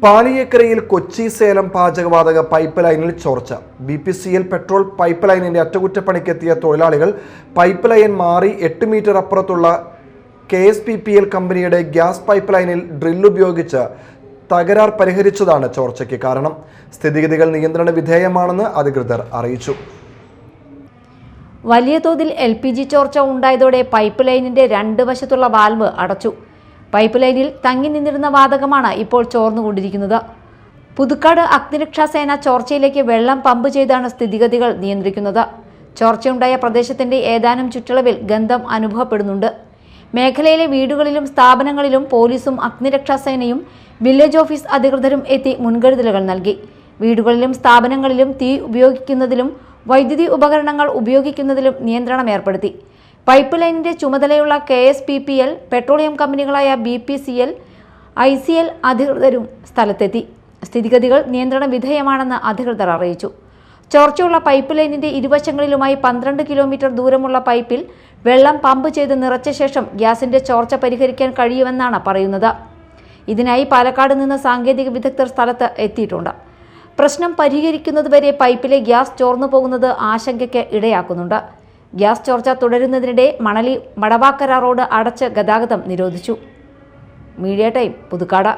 പാലിയേക്കരയിൽ കൊച്ചി സേലം പാചകവാതക പൈപ്പ് ലൈനിൽ ചോർച്ച. BPCL പെട്രോൾ പൈപ്പ് ലൈനിന്റെ അറ്റകുറ്റപ്പണിക്കെത്തിയ തൊഴിലാളികൾ പൈപ്പ് ലൈൻ മാറി 8 മീറ്റർ അപ്പുറത്തുള്ള KSPPL കമ്പനിയുടെ ഗ്യാസ് പൈപ്പ് ലൈനിൽ ഡ്രിൽ ഉപയോഗിച്ച് തകരാർ പരിഹരിച്ചതാണ് ചോർച്ചയ്ക്ക് കാരണം. സ്ഥിതിഗതികൾ നിയന്ത്രണ വിധേയമാണെന്ന് അധികൃതർ അറിയിച്ചു. വലിയ തോതിൽ LPG ചോർച്ച ഉണ്ടായതോടെ പൈപ്പ് ലൈനിന്റെ 2 വശത്തുള്ള വാൽവ് അടച്ചു. പൈപ്പ് ലൈനിൽ തങ്ങി നിന്നിരുന്ന വാതകമാണ് ഇപ്പോൾ ചോർന്നുകൊണ്ടിരിക്കുന്നത്. പുതുക്കാട് അഗ്നിരക്ഷാസേന ചോർച്ചയിലേക്ക് വെള്ളം പമ്പ് ചെയ്താണ് സ്ഥിതിഗതികൾ നിയന്ത്രിക്കുന്നത്. ചോർച്ചയുണ്ടായ പ്രദേശത്തിന്റെ ഏതാനും ചുറ്റളവിൽ ഗന്ധം അനുഭവപ്പെടുന്നുണ്ട്. മേഖലയിലെ വീടുകളിലും സ്ഥാപനങ്ങളിലും പോലീസും അഗ്നിരക്ഷാസേനയും വില്ലേജ് ഓഫീസ് അധികൃതരും എത്തി മുൻകരുതലുകൾ നൽകി. വീടുകളിലും സ്ഥാപനങ്ങളിലും തീ ഉപയോഗിക്കുന്നതിലും വൈദ്യുതി ഉപകരണങ്ങൾ ഉപയോഗിക്കുന്നതിലും നിയന്ത്രണം ഏർപ്പെടുത്തി. പൈപ്പ് ലൈനിന്റെ ചുമതലയുള്ള KSPPL, പെട്രോളിയം കമ്പനികളായ BPCL, ICL അധികൃതരും സ്ഥലത്തെത്തി. സ്ഥിതിഗതികൾ നിയന്ത്രണ വിധേയമാണെന്ന് അധികൃതർ അറിയിച്ചു. ചോർച്ചയുള്ള പൈപ്പ് ലൈനിന്റെ ഇരുവശങ്ങളിലുമായി 12 കിലോമീറ്റർ ദൂരമുള്ള പൈപ്പിൽ വെള്ളം പമ്പ് ചെയ്ത് നിറച്ച ശേഷം ഗ്യാസിന്റെ ചോർച്ച പരിഹരിക്കാൻ കഴിയുമെന്നാണ് പറയുന്നത്. ഇതിനായി പാലക്കാട് നിന്ന് സാങ്കേതിക വിദഗ്ധർ സ്ഥലത്ത് എത്തിയിട്ടുണ്ട്. പ്രശ്നം പരിഹരിക്കുന്നതുവരെ പൈപ്പിലെ ഗ്യാസ് ചോർന്നു പോകുന്നത് ആശങ്കയ്ക്ക് ഇടയാക്കുന്നുണ്ട്. ഗ്യാസ് ചോർച്ച തുടരുന്നതിനിടെ മണലി മടവാക്കര റോഡ് അടച്ച് ഗതാഗതം നിരോധിച്ചു. Media time, Puthukkad.